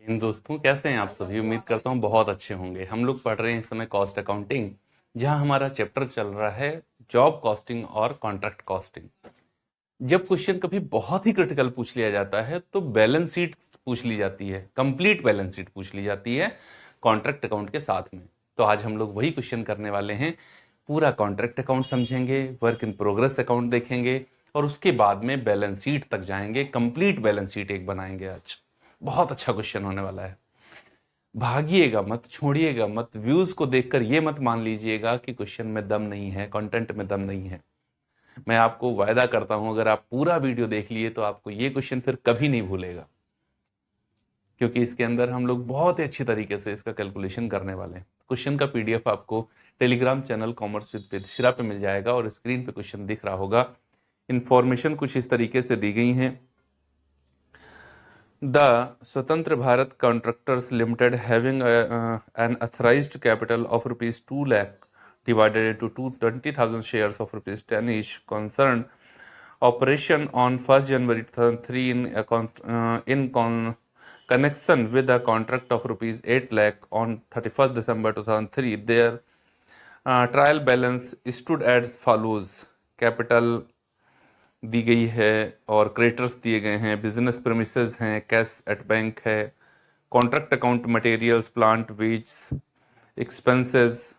इन दोस्तों, कैसे हैं आप सभी। उम्मीद करता हूँ बहुत अच्छे होंगे। हम लोग पढ़ रहे हैं इस समय कॉस्ट अकाउंटिंग, जहां हमारा चैप्टर चल रहा है जॉब कॉस्टिंग और कॉन्ट्रैक्ट कॉस्टिंग। जब क्वेश्चन कभी बहुत ही क्रिटिकल पूछ लिया जाता है तो बैलेंस शीट पूछ ली जाती है, कंप्लीट बैलेंस शीट पूछ ली जाती है कॉन्ट्रैक्ट अकाउंट के साथ में। तो आज हम लोग वही क्वेश्चन करने वाले हैं। पूरा कॉन्ट्रैक्ट अकाउंट समझेंगे, वर्क इन प्रोग्रेस अकाउंट देखेंगे और उसके बाद में बैलेंस शीट तक जाएंगे। कंप्लीट बैलेंस शीट एक बनाएंगे आज। बहुत अच्छा क्वेश्चन होने वाला है। भागिएगा मत, छोड़िएगा मत। व्यूज को देखकर ये मत मान लीजिएगा कि क्वेश्चन में दम नहीं है, कंटेंट में दम नहीं है। मैं आपको वायदा करता हूं, अगर आप पूरा वीडियो देख लिए तो आपको ये क्वेश्चन फिर कभी नहीं भूलेगा, क्योंकि इसके अंदर हम लोग बहुत ही अच्छी तरीके से इसका कैलकुलेशन करने वाले हैं। क्वेश्चन का पीडीएफ आपको Telegram channel commerce with Vidisha पे मिल जाएगा और स्क्रीन पे क्वेश्चन दिख रहा होगा। इंफॉर्मेशन कुछ इस तरीके से दी गई है। The Swatantra Bharat Contractors Limited, having an authorized capital of rupees 2 lakh divided into 20,000 shares of rupees 10 each, concerned operation on 1st January 2003 in connection with a contract of rupees 8 lakh on 31st December 2003. Their trial balance stood as follows: capital दी गई है और creditors दिए गए हैं, business premises हैं, cash at bank है, contract account, materials, plant, wage, expenses,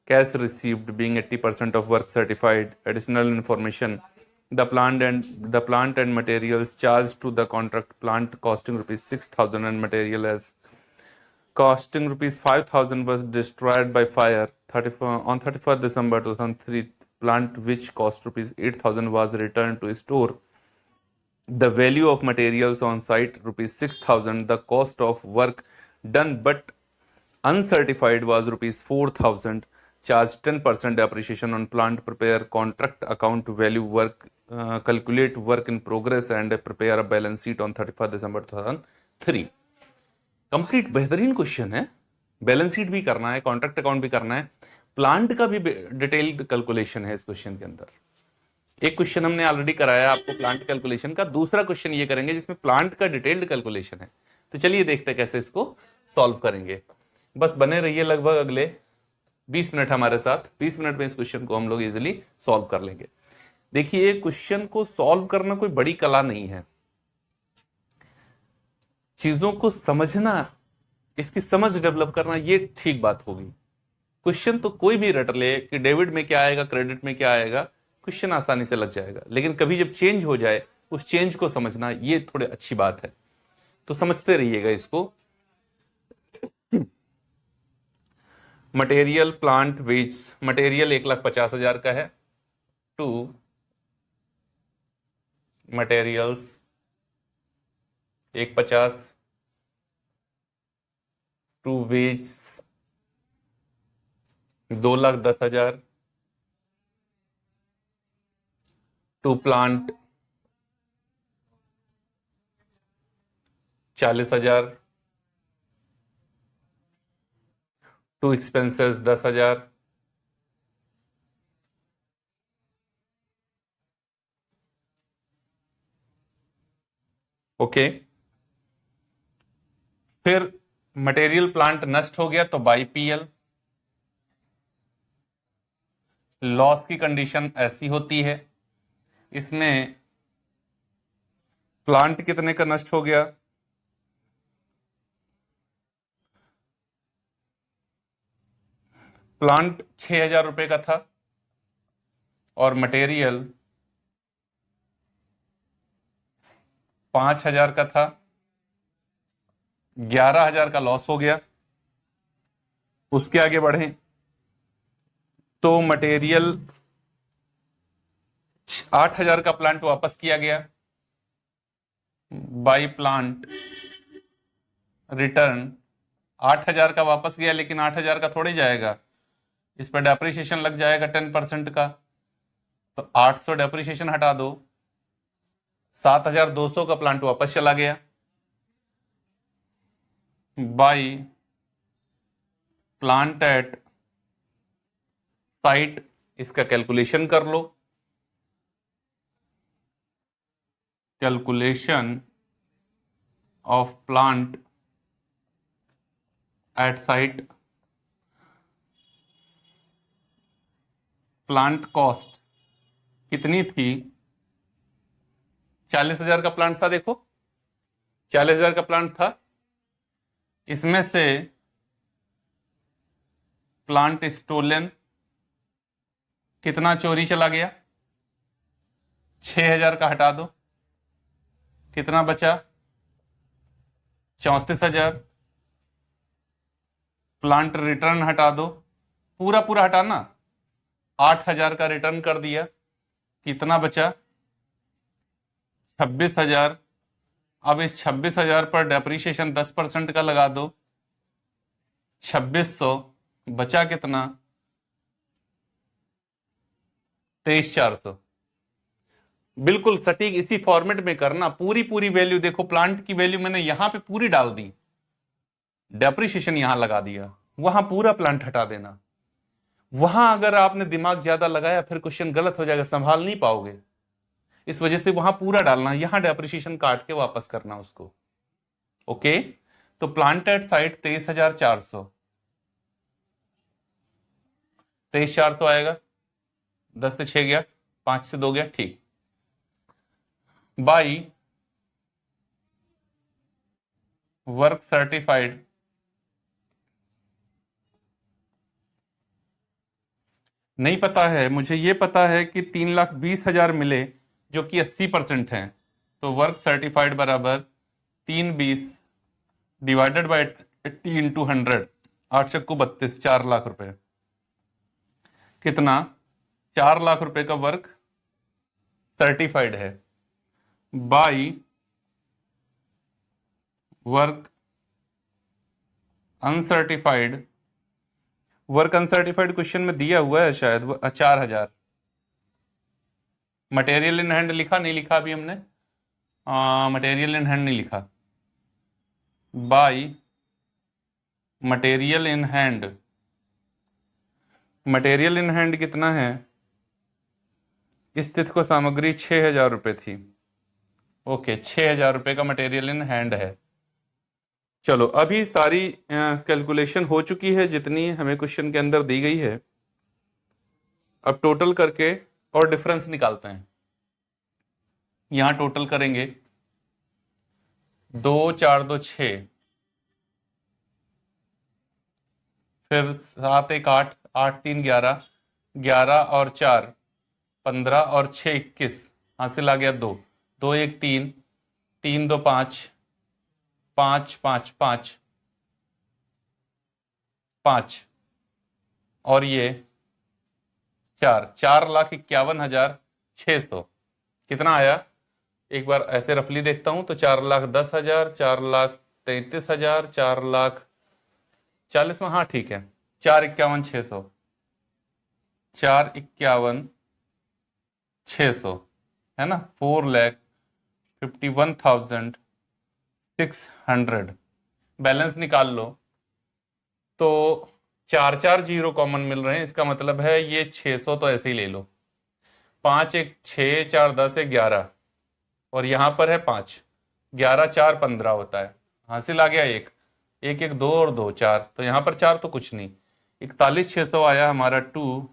cash received being 80% of work certified, additional information, the plant and materials charged to the contract plant costing rupees 6,000 and material as costing rupees 5,000 was destroyed by fire on 31st December 2003. Plant which cost rupees 8,000 was returned to store. The value of materials on site rupees 6,000. The cost of work done but uncertified was rupees 4,000. Charge 10% depreciation on plant. Prepare contract account value work. Calculate work in progress and prepare a balance sheet on 31st December 2003. Complete बेहतरीन question है। Balance sheet भी करना है, contract account भी करना है, plant का भी डिटेल्ड कैलकुलेशन है इस क्वेश्चन के अंदर। एक क्वेश्चन हमने ऑलरेडी कराया आपको प्लांट कैलकुलेशन का, दूसरा क्वेश्चन ये करेंगे जिसमें प्लांट का डिटेल्ड कैलकुलेशन है। तो चलिए देखते हैं कैसे इसको सॉल्व करेंगे। बस बने रहिए लगभग अगले 20 मिनट हमारे साथ। 20 मिनट में इस क्वेश्चन को हम लोग इजिली सॉल्व कर लेंगे। देखिए, क्वेश्चन को सॉल्व करना कोई बड़ी कला नहीं है। चीजों को समझना, इसकी समझ डेवलप करना, ये ठीक बात होगी। क्वेश्चन तो कोई भी रट ले कि डेबिट में क्या आएगा, क्रेडिट में क्या आएगा, क्वेश्चन आसानी से लग जाएगा। लेकिन कभी जब चेंज हो जाए, उस चेंज को समझना, ये थोड़ी अच्छी बात है। तो समझते रहिएगा इसको। Material, plant, veg. मटेरियल 1,50,000 का है। To materials 1,50,000। To wage 2,10,000। To plant 40,000। To expenses 10,000। Okay. फिर मटेरियल प्लांट नष्ट हो गया तो बाई पीएल। लॉस की कंडीशन ऐसी होती है, इसमें प्लांट कितने का नष्ट हो गया? प्लांट 6,000 रुपए का था और मटेरियल 5,000 का था। 11,000 का लॉस हो गया। उसके आगे बढ़े तो मटेरियल 8,000 का प्लांट वापस किया गया। बाई प्लांट रिटर्न 8,000 का वापस गया, लेकिन 8,000 का थोड़ी जाएगा, इस पर डेप्रिसिएशन लग जाएगा 10% का। तो 800 डेप्रिसिएशन हटा दो, 7,200 का प्लांट वापस चला गया। बाई प्लांट एट साइट, इसका कैलकुलेशन कर लो। Calculation of plant at site plant cost कितनी थी? 40,000 का प्लांट था, देखो 40,000 का प्लांट था, इसमें से प्लांट स्टोलन कितना चोरी चला गया? 6,000 का हटा दो, कितना बचा? 34,000। प्लांट रिटर्न हटा दो, पूरा पूरा हटाना, 8,000 का रिटर्न कर दिया, कितना बचा? 26,000। अब इस 26,000 पर डेप्रीशिएशन 10% का लगा दो, 2600, बचा कितना? 23,400। बिल्कुल सटीक इसी फॉर्मेट में करना, पूरी पूरी वैल्यू देखो, प्लांट की वैल्यू मैंने यहां पे पूरी डाल दी, डेप्रीशिएशन यहां लगा दिया, वहां पूरा प्लांट हटा देना। वहां अगर आपने दिमाग ज्यादा लगाया फिर क्वेश्चन गलत हो जाएगा, संभाल नहीं पाओगे, इस वजह से वहां पूरा डालना, यहां डेप्रीशिएशन काट के वापस करना उसको। ओके, तो प्लांट एट साइट 23,400, 23,400 आएगा, 10 से 6 गया, 5 से 2 गया, ठीक। बाई वर्क सर्टिफाइड नहीं पता है मुझे, ये पता है कि 3,20,000 मिले जो कि 80% हैं, तो वर्क सर्टिफाइड बराबर 320 डिवाइडेड बाई 80 इंटू 100, 8 चक्कू 32, 4 लाख रुपए। कितना? 4 लाख रुपए का वर्क सर्टिफाइड है, by work uncertified. Work uncertified question में दिया हुआ है शायद 4,000। मटेरियल इन हैंड लिखा, नहीं लिखा अभी हमने, मटेरियल इन हैंड नहीं लिखा, by material in hand. Material in hand कितना है? इस तिथि को सामग्री 6,000 रुपये थी। ओके, 6,000 रुपये का मटेरियल इन हैंड है। चलो, अभी सारी कैलकुलेशन हो चुकी है जितनी हमें क्वेश्चन के अंदर दी गई है। अब टोटल करके और डिफरेंस निकालते हैं। यहां टोटल करेंगे, 2 4 2 6, फिर 7 1 8, 8 3 11, 11 और 4 15 और 6 21, हासिल आ गया 2, 2 1 3, 3 2 5, 5 5 5 5 और ये 4,51,600 कितना आया? एक बार ऐसे रफली देखता हूं तो 4,10,000, 4,33,000, 4,40,000 में, हाँ ठीक है, 4,51,600, 4,51,600 है ना, 4,51,600। बैलेंस निकाल लो तो 4 4 जीरो कॉमन मिल रहे हैं, इसका मतलब है ये 600 तो ऐसे ही ले लो, 5 1 6, 4 10 11 और यहां पर है 5, 11 4 15 होता है, हासिल आ गया 1 1 1 2 और 2 4, तो यहां पर 4 तो कुछ नहीं, 41,600 आया हमारा टू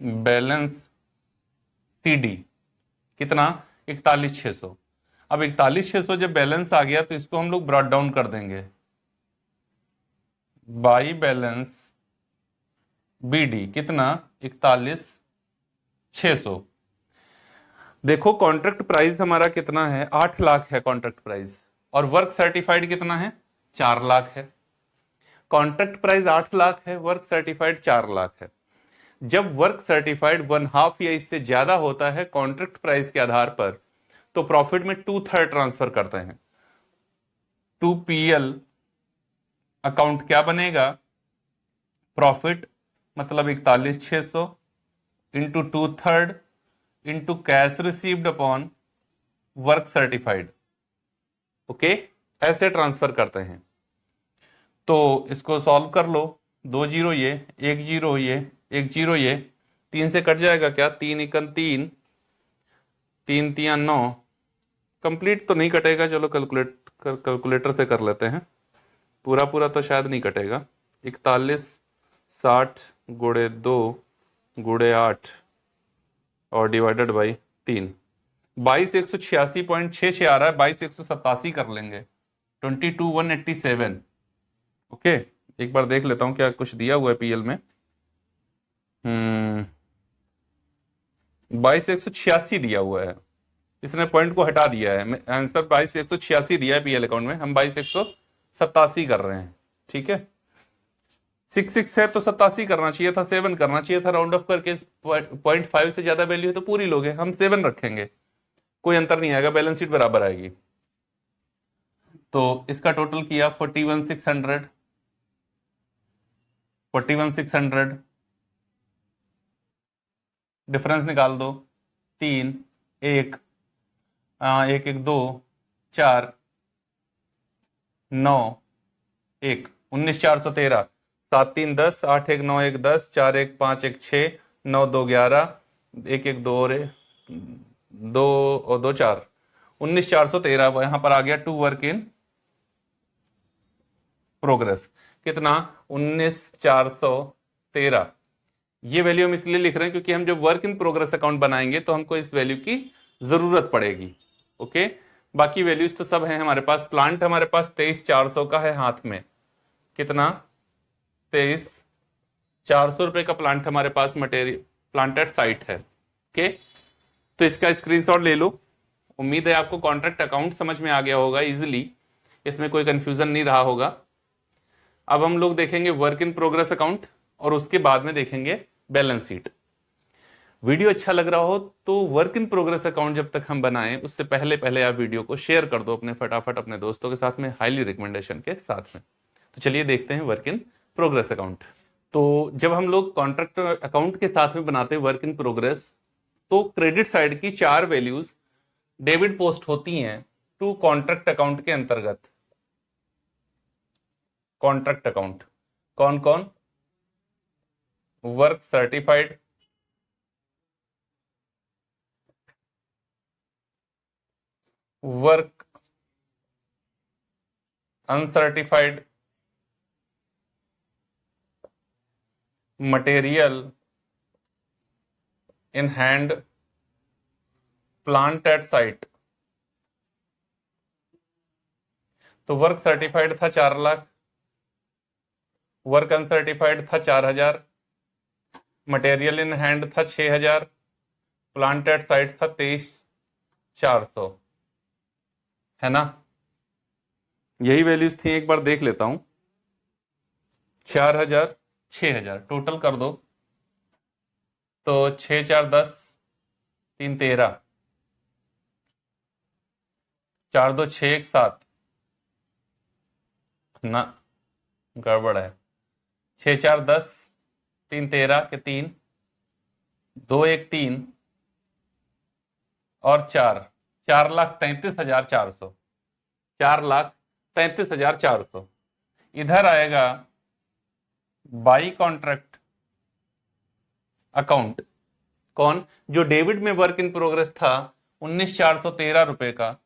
बैलेंस CD। कितना? 41,600। अब 41,600 जब बैलेंस आ गया तो इसको हम लोग ब्रॉट डाउन कर देंगे, बाई बैलेंस BD कितना? 41,600। देखो कॉन्ट्रैक्ट प्राइस हमारा कितना है? 8 लाख है कॉन्ट्रैक्ट प्राइस, और वर्क सर्टिफाइड कितना है? 4 लाख है। कॉन्ट्रैक्ट प्राइस 8 लाख है, वर्क सर्टिफाइड 4 लाख है। जब वर्क सर्टिफाइड 1/2 या इससे ज्यादा होता है कॉन्ट्रैक्ट प्राइस के आधार पर, तो प्रॉफिट में 2/3 ट्रांसफर करते हैं। 2PL अकाउंट क्या बनेगा? प्रॉफिट मतलब 41,600 into 2/3 into cash received upon work certified. Okay, ऐसे ट्रांसफर करते हैं। तो इसको सॉल्व कर लो, 2 जीरो ये, 1 जीरो ये, 1 जीरो ये, 3 से कट जाएगा क्या? 3 1 3, 3 3 9, कंप्लीट तो नहीं कटेगा, चलो कैलकुलेटर से कर लेते हैं। पूरा पूरा तो शायद नहीं कटेगा। 41 60 गुणे 2 गुणे 8 और डिवाइडेड बाई 3, 22,186.66 आ रहा है। 22,187 कर लेंगे। 22,187। ओके, एक बार देख लेता हूं क्या कुछ दिया हुआ है पीएल में। 22,186 दिया हुआ है, इसने पॉइंट को हटा दिया है। आंसर 22,186 दिया है पीएल अकाउंट में, हम 22,187 कर रहे हैं। ठीक है, 66 है तो 87 करना चाहिए था, 7 करना चाहिए था। राउंड ऑफ करके 0.5 से ज्यादा वैल्यू है तो पूरी लोगे, हम 7 रखेंगे, कोई अंतर नहीं आएगा, बैलेंस शीट बराबर आएगी। तो इसका टोटल किया 41,600, 41,600 डिफरेंस निकाल दो। 3 1 1 1 2 4 9 1 19,413, 7 3 10, 8 1 9 1 10, 4 1 5 1 6, 9 2 11, 1 1 2 और 2 और 2 4, 19,413 यहां पर आ गया। टू वर्क इन प्रोग्रेस कितना? 19,413। ये वैल्यू हम इसलिए लिख रहे हैं क्योंकि हम जब वर्क इन प्रोग्रेस अकाउंट बनाएंगे तो हमको इस वैल्यू की जरूरत पड़ेगी। ओके, बाकी वैल्यूज तो सब है हमारे पास। प्लांट हमारे पास 23,400 का है हाथ में। कितना? 23,400 रुपए का प्लांट हमारे पास मटेरियल प्लांट एट साइट है। ओके, तो इसका स्क्रीनशॉट ले लो। उम्मीद है आपको कॉन्ट्रैक्ट अकाउंट समझ में आ गया होगा इजिली, इसमें कोई कंफ्यूजन नहीं रहा होगा। अब हम लोग देखेंगे वर्क इन प्रोग्रेस अकाउंट और उसके बाद में देखेंगे बैलेंस शीट। वीडियो अच्छा लग रहा हो तो वर्क इन प्रोग्रेस अकाउंट जब तक हम बनाएं उससे पहले पहले आप वीडियो को शेयर कर दो अपने फटाफट अपने दोस्तों के साथ में, हाईली रिकमेंडेशन के साथ में। तो चलिए देखते हैं वर्क इन प्रोग्रेस अकाउंट। तो जब हम लोग कॉन्ट्रैक्ट अकाउंट के साथ में बनाते हैं वर्क इन प्रोग्रेस, तो क्रेडिट साइड की 4 वैल्यूज डेबिट पोस्ट होती हैं टू कॉन्ट्रैक्ट अकाउंट के अंतर्गत। कॉन्ट्रैक्ट अकाउंट कौन कौन? Work certified, work uncertified, material in hand, plant at site. तो वर्क सर्टिफाइड था 4 लाख, वर्क अनसर्टिफाइड था 4,000, मटेरियल इन हैंड था 6,000, प्लांट एट साइट था 23,400, है ना? यही वैल्यूज थी, एक बार देख लेता हूं। 4,000 6,000 टोटल कर दो तो 6 4 10, 3 13, 4 2 6 1 7 ना, गड़बड़ है। 6 4 10, 3 13 के 3, 2 1 3 और 4,33,400, 4,33,400 इधर आएगा बाई कॉन्ट्रैक्ट अकाउंट। कौन? जो डेबिट में वर्क इन प्रोग्रेस था 19,413 रुपए का,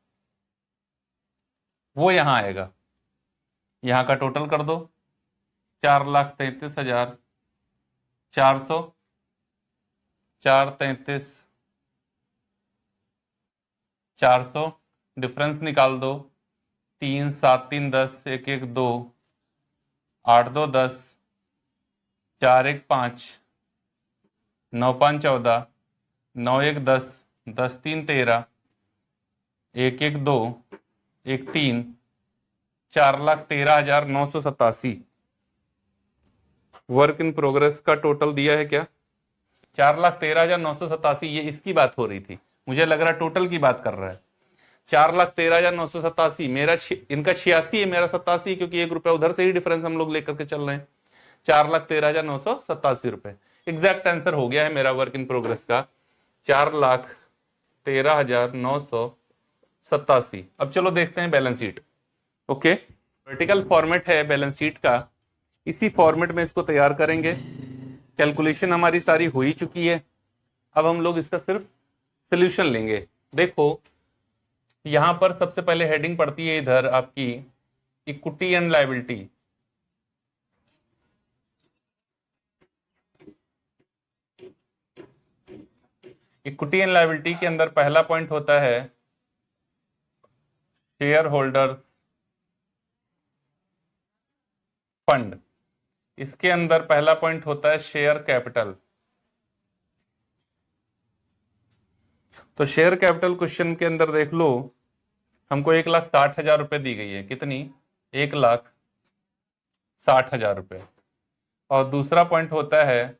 वो यहां आएगा। यहां का टोटल कर दो 4,33,400, 4,33,400 डिफरेंस निकाल दो। 3 7 3 10, 1 1 2, 8 2 10, 4 1 5, 9 5 14, 9 1 10, 10 3 13, 1 1 2, 1 3, 4,13,987 वर्क इन प्रोग्रेस का टोटल दिया है क्या? 4,13,987। ये इसकी बात हो रही थी, मुझे लग रहा टोटल की बात कर रहा है। 4,13,987 मेरा इनका 86 है, मेरा 87, क्योंकि 1 रुपया उधर से ही डिफरेंस हम लोग लेकर के चल रहे हैं। 4,13,987 रुपए एग्जैक्ट आंसर हो गया है मेरा वर्क इन प्रोग्रेस का, 4,13,987। अब चलो देखते हैं balance sheet. Okay, vertical format है बैलेंस शीट का, इसी फॉर्मेट में इसको तैयार करेंगे। कैलकुलेशन हमारी सारी हो ही चुकी है, अब हम लोग इसका सिर्फ सोल्यूशन लेंगे। देखो यहां पर सबसे पहले हेडिंग पड़ती है इधर आपकी equity and liability, equity and liability के अंदर पहला पॉइंट होता है शेयर होल्डर्स फंड, इसके अंदर पहला पॉइंट होता है शेयर कैपिटल। तो शेयर कैपिटल क्वेश्चन के अंदर देख लो, हमको 1,60,000 रुपए दी गई है। कितनी? 1,60,000 रुपए। और दूसरा पॉइंट होता है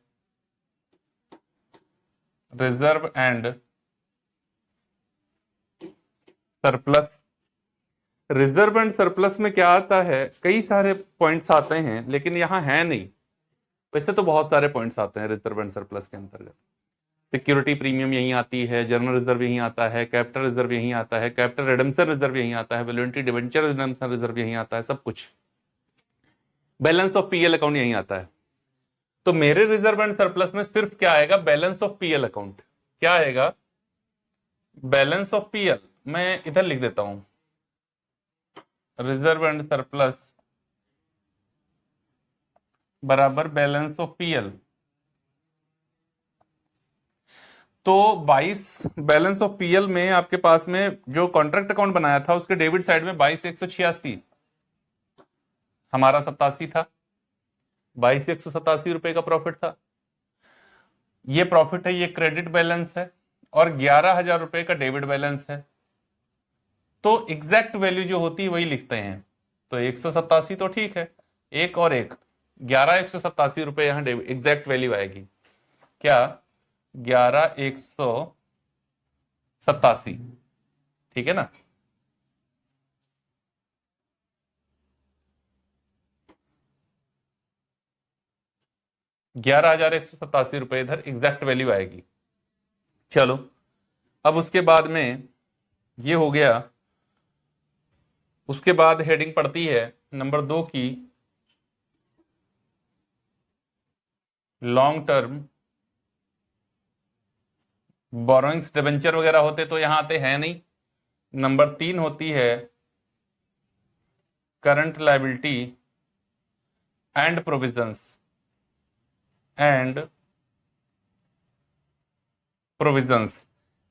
reserve and surplus. Reserve and surplus में क्या आता है? कई सारे पॉइंट्स आते हैं, लेकिन यहां है नहीं। वैसे तो बहुत सारे पॉइंट्स आते हैं रिजर्व एंड सरप्लस के अंतर्गत। सिक्योरिटी प्रीमियम यहीं आती है, जनरल रिजर्व यहीं आता है, कैपिटल रिजर्व यहीं आता है, कैपिटल रिडेम्पशन रिजर्व यहीं आता है, वॉलंटरी डिबेंचर रिडेम्पशन रिजर्व यहीं आता है, सब कुछ। बैलेंस ऑफ पीएल अकाउंट यहीं आता है। तो मेरे रिजर्व एंड सरप्लस में सिर्फ क्या आएगा? Balance of PL account. क्या आएगा? Balance of PL. मैं इधर लिख देता हूं, रिजर्व एंड सरप्लस बराबर बैलेंस ऑफ पीएल। तो 22 बैलेंस ऑफ पीएल में आपके पास में जो कॉन्ट्रैक्ट अकाउंट बनाया था उसके डेबिट साइड में 22,186, हमारा 87 था, 22,187 रुपए का प्रॉफिट था। ये प्रॉफिट है, ये क्रेडिट बैलेंस है, और 11,000 रुपए का डेबिट बैलेंस है। तो एग्जैक्ट वैल्यू जो होती है वही लिखते हैं। तो 187 तो ठीक है, एक और एक 11,187 रुपए यहां एग्जैक्ट वैल्यू आएगी। क्या? 11,187, ठीक है ना? ₹11,187 इधर एग्जैक्ट वैल्यू आएगी। चलो, अब उसके बाद में ये हो गया। उसके बाद हेडिंग पड़ती है नंबर 2 की, लॉन्ग टर्म बोरोइंग्स, डिबेंचर वगैरह होते तो यहां आते हैं नहीं। नंबर 3 होती है current liability and provisions,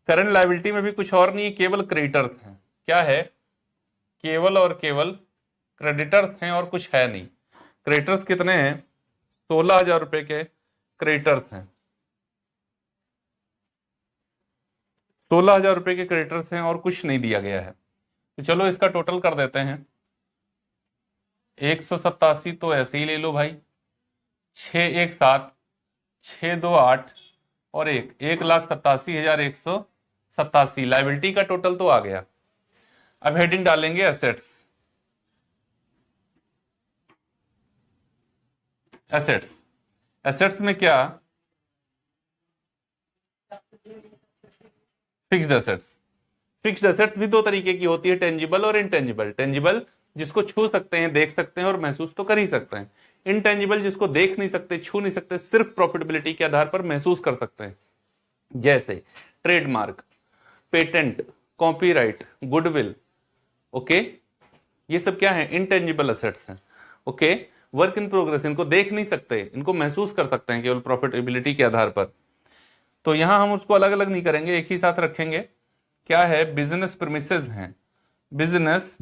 current liability में भी कुछ और नहीं, केवल क्रेडिटर्स हैं। क्या है? केवल और केवल क्रेडिटर्स हैं और कुछ है नहीं। क्रेडिटर्स कितने हैं? 16,000 रुपए के क्रेडिटर्स हैं। 16,000 रुपए के क्रेडिटर्स हैं और कुछ नहीं दिया गया है। तो चलो इसका टोटल कर देते हैं। 187 तो ऐसे ही ले लो भाई, 617, 628 और 1,87,187। लायबिलिटी का टोटल तो आ गया। अब हेडिंग डालेंगे एसेट्स। एसेट्स में क्या? Fixed assets. फिक्स्ड एसेट्स भी दो तरीके की होती है, टेंजिबल और इनटेंजिबल। टेंजिबल जिसको छू सकते हैं, देख सकते हैं और महसूस तो कर ही सकते हैं। इनटेंजिबल जिसको देख नहीं सकते, छू नहीं सकते, सिर्फ प्रॉफिटेबिलिटी के आधार पर महसूस कर सकते हैं। जैसे trademark, patent, copyright, goodwill. Okay, ये सब क्या है? इनटेंजिबल एसेट्स हैं। ओके, वर्क इन प्रोग्रेस, इनको देख नहीं सकते, इनको महसूस कर सकते हैं केवल प्रॉफिटेबिलिटी के आधार पर। तो यहां हम उसको अलग अलग नहीं करेंगे, एक ही साथ रखेंगे। क्या है? बिजनेस प्रेमिसेस हैं, बिजनेस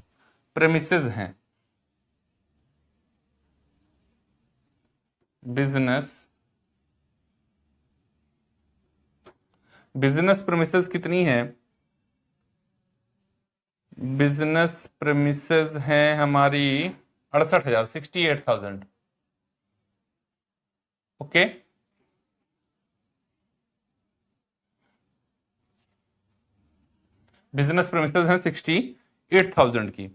प्रेमिसेस हैं, बिजनेस प्रेमिसेस कितनी है? बिजनेस प्रेमिसेस हैं हमारी 68,000, 68,000। ओके, बिजनेस प्रेमिसेस हैं 68,000 की।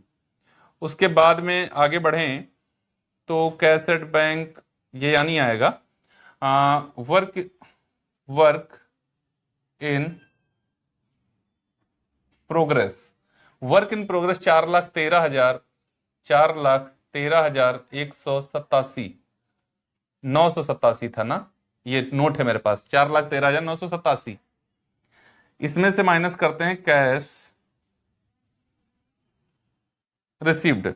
उसके बाद में आगे बढ़ें तो कैसेट बैंक ये यानी आएगा। वर्क इन प्रोग्रेस, 4,13,000, 4,13,187, 987 था ना, ये नोट है मेरे पास, 4,13,987। इसमें से माइनस करते हैं कैश रिसीव्ड।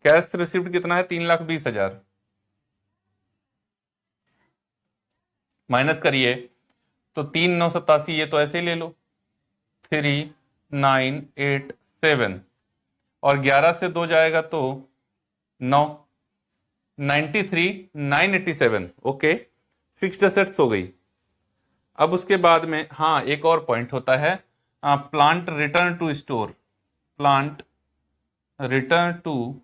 कैश रिसिप्ट कितना है? 3,20,000 माइनस करिए तो 3,987, ये तो ऐसे ही ले लो, 3,987 और 11 से 2 जाएगा तो 9, 93,987। ओके, फिक्स्ड एसेट्स हो गई। अब उसके बाद में हाँ एक और पॉइंट होता है, plant return to store, plant return to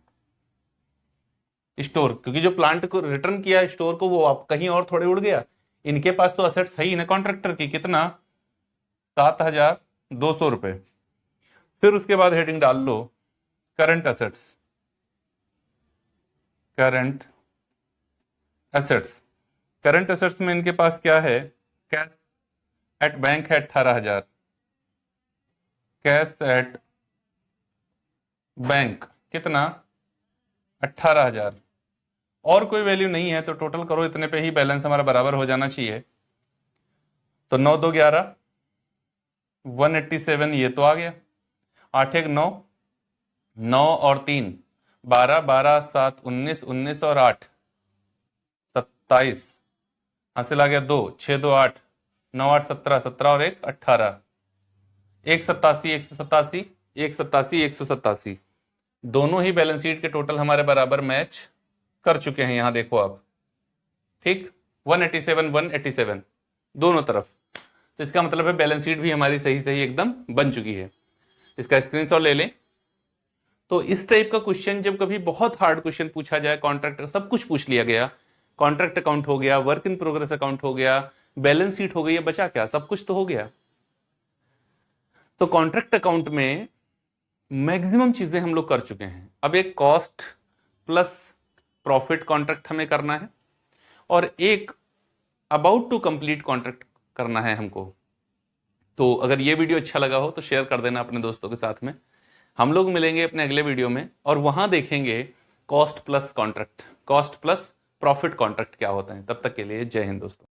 store, क्योंकि जो प्लांट को रिटर्न किया स्टोर को वो आप कहीं और थोड़े उड़ गया, इनके पास तो असेट्स है ही ना कॉन्ट्रैक्टर की, कितना? 7,200 रुपए। फिर उसके बाद हेडिंग डाल लो current assets, current assets. Current assets में इनके पास क्या है? कैश एट बैंक है 18,000, कैश एट बैंक कितना? 18,000, और कोई वैल्यू नहीं है तो टोटल करो, इतने पे ही बैलेंस हमारा बराबर हो जाना चाहिए। तो 9 2 11 187, ये तो आ गया। 8 1 9, 9 और 3 12, 12 7 19, 19 और 8 27, हासिल आ गया 2, 6 2 8, 9 8 17, 17 और 1 18, 187 187 187 187, दोनों ही बैलेंस शीट के टोटल हमारे बराबर मैच कर चुके हैं, यहां देखो आप, ठीक, 187 187 दोनों तरफ। तो इसका मतलब है बैलेंस शीट भी हमारी सही सही एकदम बन चुकी है। इसका स्क्रीनशॉट ले लें। तो इस टाइप का क्वेश्चन जब कभी बहुत हार्ड क्वेश्चन पूछा जाए, कॉन्ट्रैक्ट सब कुछ पूछ लिया गया, कॉन्ट्रैक्ट अकाउंट हो गया, वर्क इन प्रोग्रेस अकाउंट हो गया, बैलेंस शीट हो गई, बचा क्या? सब कुछ तो हो गया। तो कॉन्ट्रैक्ट अकाउंट में मैक्सिमम चीजें हम लोग कर चुके हैं। अब एक कॉस्ट प्लस प्रॉफिट कॉन्ट्रैक्ट हमें करना है और एक अबाउट टू कंप्लीट कॉन्ट्रैक्ट करना है हमको। तो अगर ये वीडियो अच्छा लगा हो तो शेयर कर देना अपने दोस्तों के साथ में। हम लोग मिलेंगे अपने अगले वीडियो में और वहां देखेंगे cost plus contract, cost plus profit contract क्या होता है। तब तक के लिए जय हिंद दोस्तों।